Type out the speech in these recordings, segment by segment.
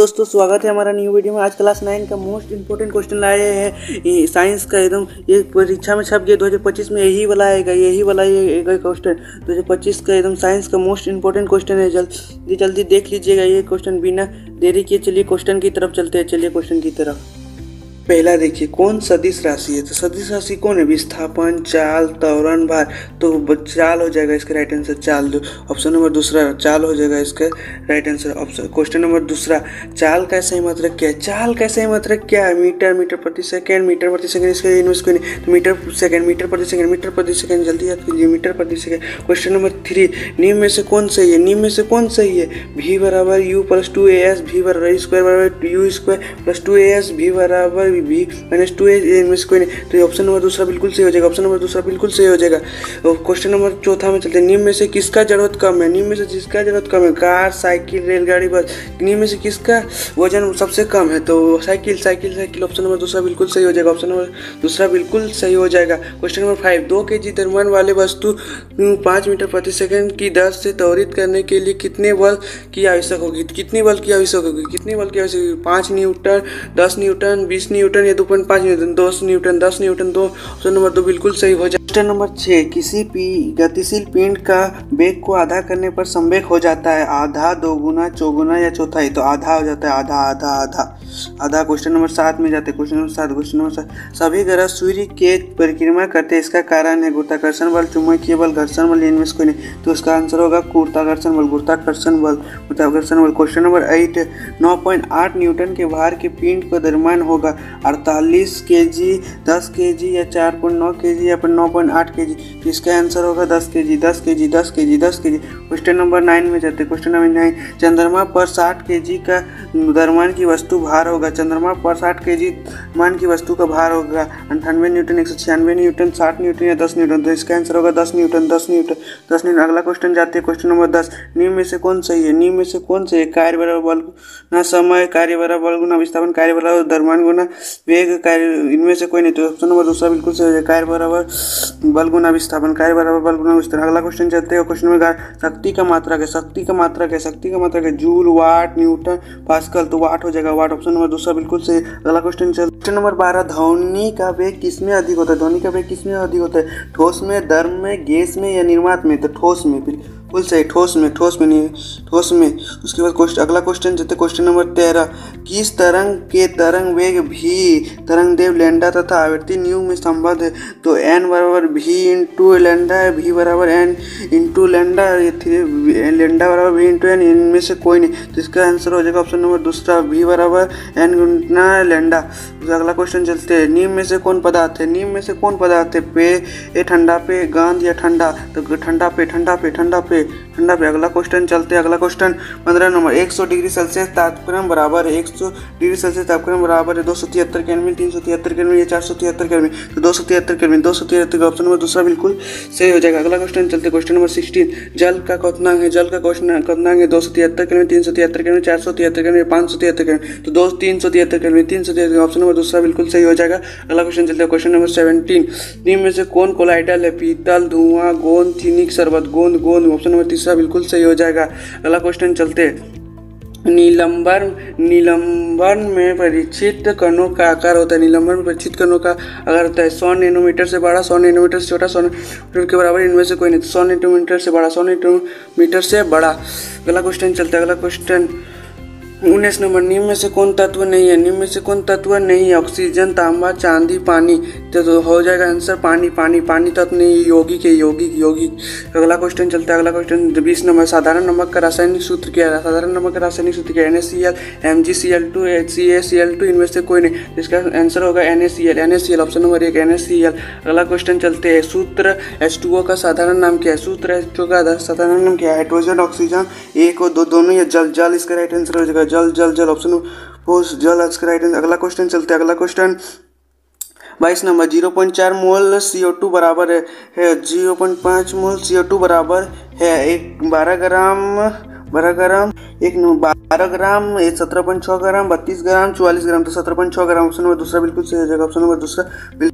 दोस्तों स्वागत है हमारा न्यू वीडियो में। आज क्लास 9 का मोस्ट इंपोर्टेंट क्वेश्चन लाए हैं साइंस का। एकदम ये परीक्षा में छप गया 2025 में, यही वाला आएगा ये क्वेश्चन 2025 का एकदम साइंस का मोस्ट इंपोर्टेंट क्वेश्चन है। जल्दी देख लीजिएगा ये क्वेश्चन बिना देरी किए। चलिए क्वेश्चन की तरफ चलते हैं। चलिए क्वेश्चन की तरफ। पहला देखिए, कौन सदिश राशि है? तो सदिश राशि कौन है? विस्थापन, चाल, त्वरण, भार। तो चाल हो जाएगा इसका राइट आंसर, चाल। ऑप्शन नंबर दूसरा चाल हो जाएगा इसका right answer. Option question number दूसरा, चाल का सही मात्रक क्या है? चाल का सही मात्रक क्या है? मीटर प्रति सेकंड, मीटर प्रति सेकंड। इसका इनवर्स कोई नहीं, तो मीटर प्रति सेकंड। जल्दी याद कीजिए, मीटर प्रति सेकंड। क्वेश्चन नंबर 3, निम्न में से कौन सही है? v बराबर u प्लस 2as, v बराबर स्क्वायर बराबर u square plus 2as, v बराबर v माइनस 2a। इनमें से कोई नहीं, तो ऑप्शन नंबर दूसरा बिल्कुल सही हो जाएगा। ऑप्शन नंबर दूसरा बिल्कुल सही हो जाएगा। क्वेश्चन नंबर चौथा में चलते हैं। निम्न में से किसका जरूरत कम है? निम्न में से जिसका जरूरत कम है, कार, साइकिल, रेलगाड़ी, बस। निम्न में से किसका वजन सबसे कम है? तो साइकिल। ऑप्शन नंबर दूसरा बिल्कुल सही हो जाएगा। ऑप्शन नंबर दूसरा बिल्कुल सही हो जाएगा। क्वेश्चन नंबर 5, 2 kg द्रव्यमान वाले वस्तु 5 मीटर प्रति सेकंड की दर से त्वरित करने के लिए कितने बल की आवश्यक होगी? कितने बल की आवश्यक होगी? 5 न्यूटन, 10 न्यूटन, 20 न्यूटन या 2.5 न्यूटन, 10 न्यूटन। तो ऑप्शन नंबर 2 बिल्कुल सही हो जाए। क्वेश्चन नंबर 6, किसी गतिशील पिंड का वेग को आधा करने पर संवेग हो जाता है आधा, दोगुना, चौगुना या चौथाई? तो आधा हो जाता है, आधा। क्वेश्चन नंबर 7 में जाते हैं। क्वेश्चन नंबर 7, सभी ग्रह सूर्य के परिक्रमा करते हैं, इसका कारण है गुरुत्वाकर्षण बल, चुंबकीय बल, घर्षण बल, इनमें से कोई नहीं। तो इसका आंसर होगा गुरुत्वाकर्षण बल। क्वेश्चन नंबर 8, 9.8 न्यूटन के भार के पिंड का द्रव्यमान होगा 48 kg, 10 kg या 4.9 kg या 9.8 kg? तो इसका आंसर होगा 10 kg। क्वेश्चन नंबर 9 में जाते हैं। क्वेश्चन नंबर 9, चंद्रमा पर 60 kg का द्रव्यमान की वस्तु भार होगा। चंद्रमा पर 60 kg मान की वस्तु का भार होगा 98 न्यूटन, 196 न्यूटन, 60 न्यूटन या 10 न्यूटन? तो इसका आंसर होगा 10 न्यूटन। अगला क्वेश्चन जाते हैं। क्वेश्चन नंबर 10, निम्न में से कौन सही है? कार्य बराबर बल गुना समय, कार्य बराबर बल गुना विस्थापन, कार्य बराबर द्रव्यमान गुना वेग, कार्य। इनमें से कोई नहीं, तो ऑप्शन नंबर दूसरा बिल्कुल सही है, कार्य बराबर बल गुना विस्थापन। अगला क्वेश्चन चलते हैं। क्वेश्चन नंबर 11, शक्ति का मात्रक है जूल, वाट, न्यूटन, पास्कल। तो वाट हो जाएगा, वाट। ऑप्शन नंबर दूसरा बिल्कुल सही। अगला क्वेश्चन क्वेश्चन नंबर 12, ध्वनि का वेग किसमें अधिक होता है? ठोस में, द्रव में, गैस में या निर्वात में? तो ठोस में, बिल्कुल सही, ठोस में। उसके बाद अगला क्वेश्चन चलते। क्वेश्चन नंबर 13, किस तरंग के तरंग वेग भी तरंग दैर्ध्य लैम्डा तथा आवृत्ति न्यू में संबद्ध है? तो n बराबर v इंटू लैम्डा है, v बराबर n इंटू लैम्डा, लैम्डा बराबर v इंटू n। इनमें से कोई नहीं, तो इसका आंसर हो जाएगा ऑप्शन नंबर दूसरा, v बराबर n गुना लैम्डा। अगला क्वेश्चन चलते हैं। निम्न में से कौन पदार्थ है? पे, ठंडा पे, गांध या ठंडा? तो ठंडा पे। अगला क्वेश्चन चलते हैं। अगला क्वेश्चन 15 नंबर, 100 डिग्री सेल्सियस तापक्रम बराबर है 273 केल्विन, 373 केल्विन या 473 केल्विन? तो 273 केल्विन। ऑप्शन नंबर दूसरा बिल्कुल सही हो जाएगा। अगला क्वेश्चन चलते हैं। क्वेश्चन नंबर 16, जल का क्वथनांक है? 273 केल्विन, 373 केल्विन, 473 केल्विन, 573 केल्विन? तो 373 केल्विन। ऑप्शन नंबर दूसरा बिल्कुल सही हो जाएगा। अगला क्वेश्चन चलते हैं। क्वेश्चन नंबर 17, निम्न में से कौन कोलाइडल है? पीतल, धुआं, गोंद, चीनी की शरबत? गोंद। ऑप्शन नंबर तीसरा बिल्कुल सही हो जाएगा। अगला क्वेश्चन चलते हैं। निलंबन में परीक्षित कणों का आकार होता है। निलंबन में परीक्षित कणों का आकार होता है 100 नैनोमीटर से बड़ा, 100 नैनोमीटर से छोटा, 100 नैनोमीटर के बराबर। इनमें से कोई नहीं, 100 नैनोमीटर से बड़ा, 100 नैनोमीटर से बड़ा। अगला क्वेश्चन चलता है। अगला क्वेश्चन 19 नंबर, निम्न में से कौन तत्व नहीं है? ऑक्सीजन, तांबा, चांदी, पानी? तो हो जाएगा आंसर पानी तत्व नहीं, योगी। अगला क्वेश्चन चलता है। अगला क्वेश्चन 20 नंबर, साधारण नमक का रासायनिक सूत्र क्या है? NaCl, MgCl2, HCaCl2? इनमें से कोई नहीं, इसका आंसर होगा NaCl। Option number 1 NaCl। अगला क्वेश्चन चलते हैं। सूत्र H2O का साधारण नाम क्या है? हाइड्रोजन, ऑक्सीजन, एक और दोनों या जल। इसका राइट आंसर हो जाएगा जल। ऑप्शन जल इसका राइट आंसर। अगला क्वेश्चन चलते हैं। अगला क्वेश्चन 22 नंबर, 0.4 मोल CO2 बराबर है 0.5 मोल CO2 बराबर है 12 ग्राम 12 12 ग्राम, 17.6 ग्राम, 32 ग्राम, 44 ग्राम। तो 17.6 ग्राम ऑप्शन नंबर दूसरा बिल्कुल सही हो जाएगा। ऑप्शन नंबर दूसरा।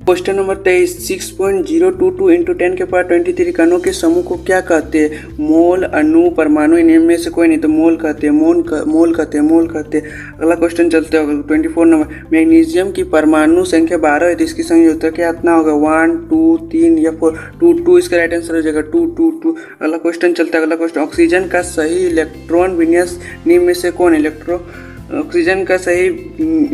क्वेश्चन नंबर 23, 6.022 इंटू 10 के पावर 23 कणों के समूह को क्या कहते हैं? मोल, अणु, परमाणु, इनमें से कोई नहीं। तो मोल कहते हैं, मोल कहते हैं। अगला क्वेश्चन चलते हैं 24 नंबर। मैग्नीशियम की परमाणु संख्या 12 है तो इसकी संयोजकता क्या कितना होगा? 1, 2, 3 या 4? 2 इसका राइट आंसर हो जाएगा। 2। अगला क्वेश्चन चलता है। अगला क्वेश्चन, ऑक्सीजन का सही इलेक्ट्रॉन विन्यास निम्न में से कौन है? ऑक्सीजन का सही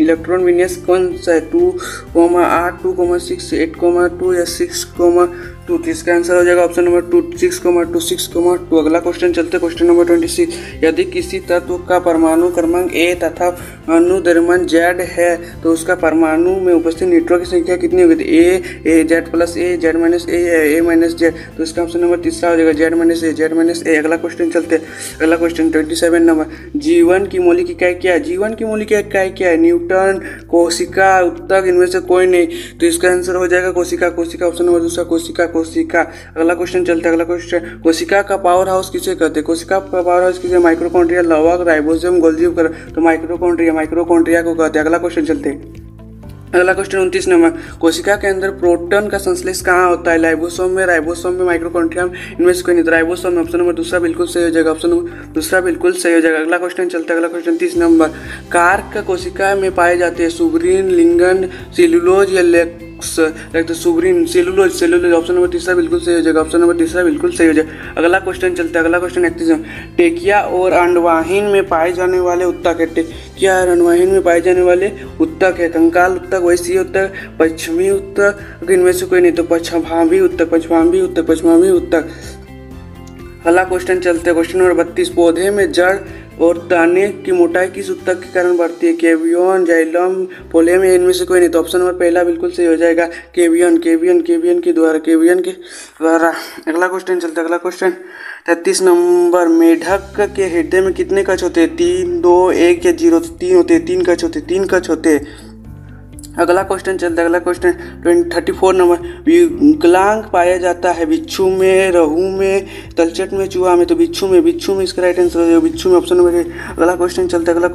इलेक्ट्रॉन विन्यास कौन सा है? 2,8, 2,6, 8,2 या 6,2? तो इसका आंसर हो जाएगा ऑप्शन नंबर 2, 6,2। अगला क्वेश्चन चलते हैं क्वेश्चन नंबर 26। यदि किसी तत्व का परमाणु क्रमांक A तथा अणु द्रव्यमान Z है तो उसका परमाणु में उपस्थित न्यूट्रॉन की संख्या कितनी होगी? A Z plus A, Z minus A है, A माइनस Z। तो इसका ऑप्शन नंबर तीसरा हो जाएगा Z माइनस A। अगला क्वेश्चन चलते हैं। अगला क्वेश्चन 27 नंबर। जीवन की मौलिक इकाई क्या है? जीवन की मौलिक इकाई क्या है? न्यूटन, कोशिका, उत्तक, इनमें से कोई नहीं। तो इसका आंसर हो जाएगा कोशिका। ऑप्शन नंबर दूसरा कोशिका। अगला क्वेश्चन चलता है। अगला क्वेश्चन, कोशिका का पावर हाउस किसे कहते हैं? कोशिका का पावर हाउस किसे? माइटोकॉन्ड्रिया, लवक, राइबोसोम, गोल्गी उपकरण। तो माइटोकॉन्ड्रिया को कहते हैं। अगला क्वेश्चन चलते हैं। अगला क्वेश्चन 29 नंबर। कोशिका के अंदर प्रोटॉन का संश्लेषण कहाँ होता है? राइबोसोम में, माइटोकॉन्ड्रिया में, इनमें से कोई नहीं। तो राइबोसोम में। ऑप्शन नंबर दूसरा बिल्कुल सही हो जाएगा। ऑप्शन नंबर दूसरा बिल्कुल सही हो जाएगा। अगला क्वेश्चन चलता है। अगला क्वेश्चन 30 नंबर। कार्क कोशिका में पाए जाते हैं सुब्रीन, लिग्नन, सेलुलोज या सुब्रीन, सेलुलोज। ऑप्शन नंबर तीसरा बिल्कुल सही हो जाएगा। ऑप्शन नंबर तीसरा बिल्कुल सही हो जाएगा। अगला क्वेश्चन चलता है। अगला क्वेश्चन 31 नंबर। टेकिया और अंडवाहिन में पाए जाने वाले उत्तक है। टेकिया और अंडवाहिन में पाए जाने वाले उत्तक है। कंकाल उत्तक, वैसी उत्तक, पश्चिमी उत्तक, इनमें से कोई नहीं। तो पश्चिमी उत्तक। अगला क्वेश्चन चलते हैं। Question number 32। पौधे में जड़ और दाने की मोटाई किस उत्तक के कारण बढ़ती है? केवियन, जाइलम, फोलेम, इनमें से कोई नहीं। तो ऑप्शन नंबर पहला बिल्कुल सही हो जाएगा। केवियन के द्वारा। अगला क्वेश्चन चलता है। अगला क्वेश्चन 33 नंबर। मेढक के हृदय में कितने कक्ष होते हैं? 3, 2, 1 या 0? 3 होते हैं। 3 कक्ष होते हैं। अगला क्वेश्चन चलता है। अगला क्वेश्चन 34 नंबर। विकलांग पाया जाता है बिच्छू में, रहू में, तलछट में, चूहा में? तो बिच्छू में इसका राइट आंसर हो जाएगा। बिच्छू में, ऑप्शन नंबर 1। अगला क्वेश्चन चलता है। अगला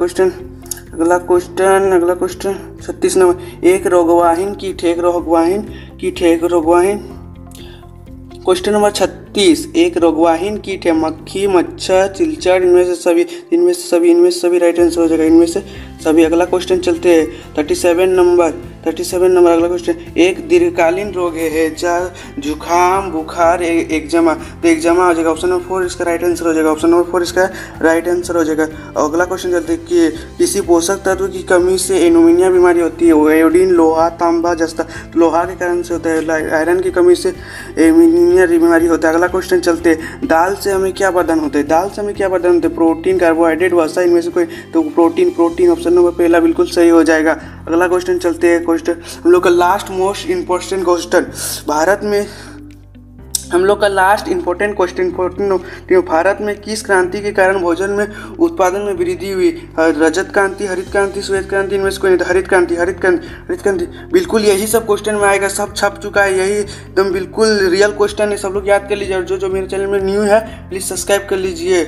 क्वेश्चन 36 नंबर। एक रोगवाहिन कीट। Question number 36। एक रोगवाहिन कीट है। मक्खी, मच्छर, चिलचड़, इनमें से सभी राइट आंसर हो जाएगा। इनमें से सभी। अगला क्वेश्चन चलते हैं 37 नंबर। अगला क्वेश्चन। एक दीर्घकालीन रोग है हैजा, जुकाम, बुखार, एक्जिमा। तो एक्जिमा हो जाएगा। ऑप्शन नंबर 4 इसका राइट आंसर हो जाएगा। ऑप्शन नंबर 4 इसका राइट आंसर हो जाएगा। अगला क्वेश्चन चलते हैं कि किसी पोषक तत्व की कमी से एनीमिया बीमारी होती है। आयोडीन, लोहा, तांबा, जस्ता। लोहा के कारण से होता है। आयरन की कमी से एनीमिया बीमारी होता है। अगला क्वेश्चन चलते हैं। दाल से हमें क्या प्रदान होते हैं? प्रोटीन, कार्बोहाइड्रेट, वसा, इनमें से कोई। तो प्रोटीन ऑप्शन नंबर पहला बिल्कुल सही हो जाएगा। अगला क्वेश्चन चलते हैं। हम लोग का last most important question. Bharat में किस क्रांति के कारण भोजन में उत्पादन में वृद्धि हुई? रजत क्रांति, हरित क्रांति, श्वेत क्रांति, इनमें से कोई नहीं। तो हरित क्रांति बिल्कुल यही सब क्वेश्चन में आएगा। सब छप चुका है। यही एकदम बिल्कुल रियल क्वेश्चन है। सब लोग याद कर लीजिए। और जो मेरे चैनल में न्यू है प्लीज़ सब्सक्राइब कर लीजिए।